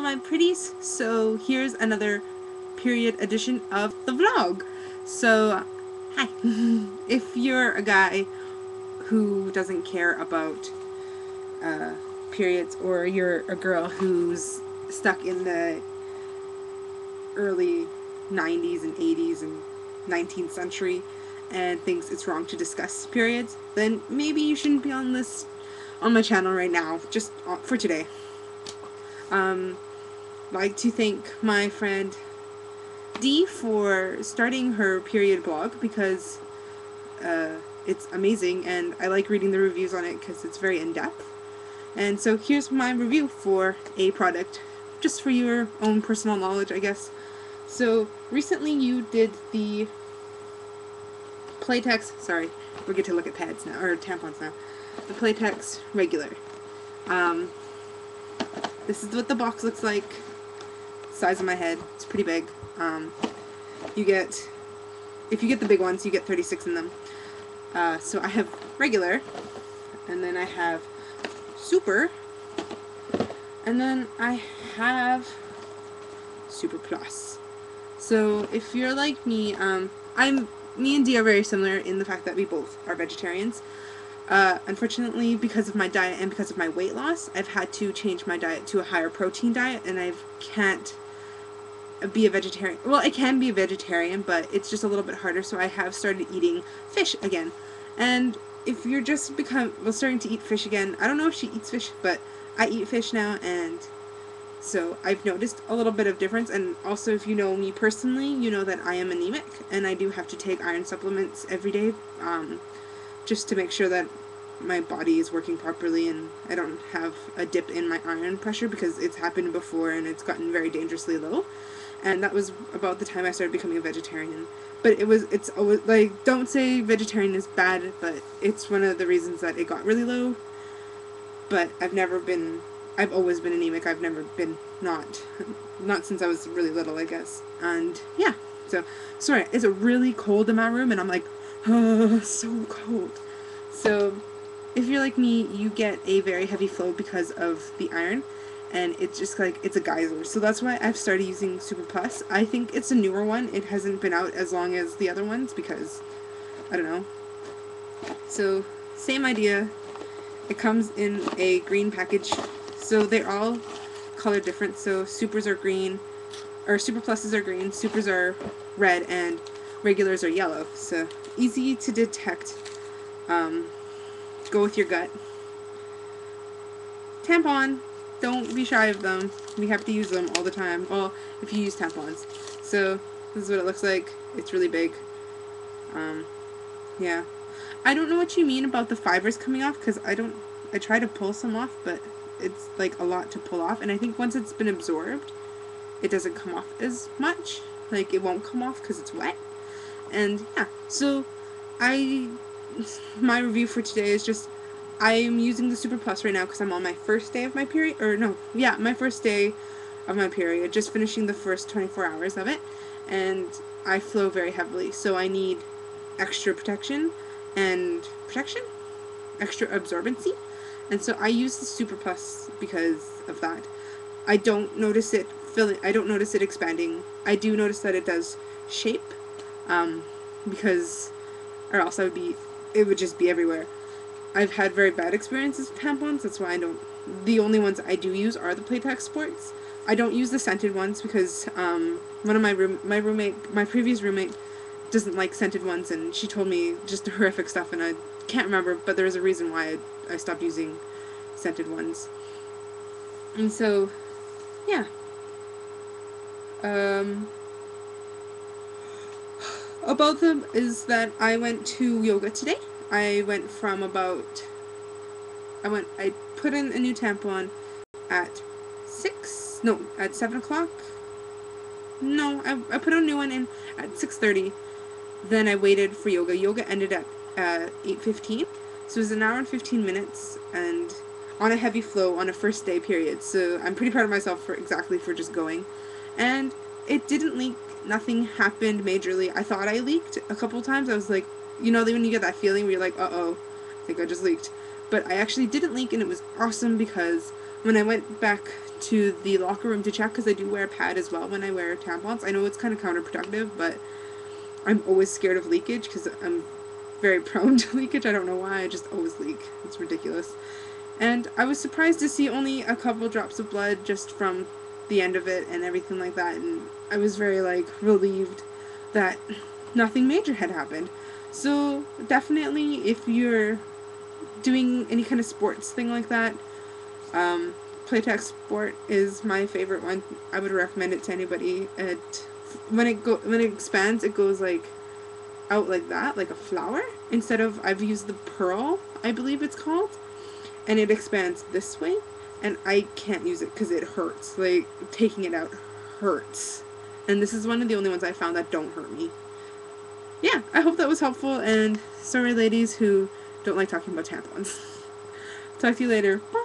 my pretties, so here's another period edition of the vlog. So, hi. If you're a guy who doesn't care about periods, or you're a girl who's stuck in the early 90s and 80s and 19th century and thinks it's wrong to discuss periods, then maybe you shouldn't be on my channel right now, just for today. Like to thank my friend Dee for starting her period blog, because it's amazing and I like reading the reviews on it because it's very in-depth. And so here's my review for a product, just for your own personal knowledge, I guess. So recently you did the Playtex, sorry, we get to look at pads now, or tampons now. The Playtex regular. This is what the box looks like. Size of my head. It's pretty big. You get, if you get the big ones, you get 36 in them. So I have regular, and then I have super, and then I have super plus. So if you're like me, me and Dee are very similar in the fact that we both are vegetarians. Unfortunately, because of my diet and because of my weight loss, I've had to change my diet to a higher protein diet, and I can't be a vegetarian. Well, I can be a vegetarian, but it's just a little bit harder, so I have started eating fish again. And if you're just starting to eat fish again, I don't know if she eats fish, but I eat fish now, and so I've noticed a little bit of difference. And also, if you know me personally, you know that I am anemic, and I do have to take iron supplements every day, just to make sure that my body is working properly and I don't have a dip in my iron pressure, because it's happened before and it's gotten very dangerously low. And that was about the time I started becoming a vegetarian. But it's always, like, don't say vegetarian is bad, but it's one of the reasons that it got really low. But I've always been anemic. I've never been not since I was really little, I guess. And yeah, so, sorry, it's really cold in my room, and I'm like, oh, so cold. So, if you're like me, you get a very heavy flow because of the iron, and it's just like, it's a geyser. So that's why I've started using Super Plus. I think it's a newer one. It hasn't been out as long as the other ones because, I don't know. So, same idea. It comes in a green package. So they're all color different. So supers are green, or Super Pluses are green, supers are red, and regulars are yellow. So easy to detect. Go with your gut. Tampon. Don't be shy of them. We have to use them all the time. Well, if you use tampons. So this is what it looks like. It's really big. Yeah. I don't know what you mean about the fibers coming off, because I try to pull some off, but it's like a lot to pull off, and I think once it's been absorbed, it doesn't come off as much. Like, it won't come off because it's wet. And yeah, so my review for today is just, I'm using the Super Plus right now because I'm on my first day of my period, or no, yeah, my first day of my period, just finishing the first 24 hours of it, and I flow very heavily, so I need extra protection, extra absorbency, and so I use the Super Plus because of that. I don't notice it filling, I don't notice it expanding. I do notice that it does shape, because, or else it would just be everywhere. I've had very bad experiences with tampons, that's why the only ones I do use are the Playtex Sports. I don't use the scented ones because, one of my previous roommate doesn't like scented ones, and she told me just horrific stuff, and I can't remember, but there was a reason why I stopped using scented ones. And so, yeah. About them is that I went to yoga today. I put in a new tampon at 7 o'clock. No, I put a new one in at 6:30. Then I waited for yoga. Yoga ended at 8:15. So it was an hour and 15 minutes, and on a heavy flow on a first day period. So I'm pretty proud of myself for just going. And it didn't leak. Nothing happened majorly. I thought I leaked a couple times. I was like, you know, when you get that feeling where you're like, uh-oh, I think I just leaked. But I actually didn't leak, and it was awesome because when I went back to the locker room to check, because I do wear a pad as well when I wear tampons. I know it's kind of counterproductive, but I'm always scared of leakage because I'm very prone to leakage. I don't know why, I just always leak. It's ridiculous. And I was surprised to see only a couple drops of blood just from the end of it and everything like that, and I was very, like, relieved that nothing major had happened. So definitely, if you're doing any kind of sports thing like that, Playtex Sport is my favorite one. I would recommend it to anybody. When it expands, it goes like out like that, like a flower, instead of, I've used the Pearl, I believe it's called, and it expands this way, and I can't use it because it hurts. Like, taking it out hurts. And this is one of the only ones I found that don't hurt me. Yeah, I hope that was helpful, and sorry ladies who don't like talking about tampons. Talk to you later. Bye!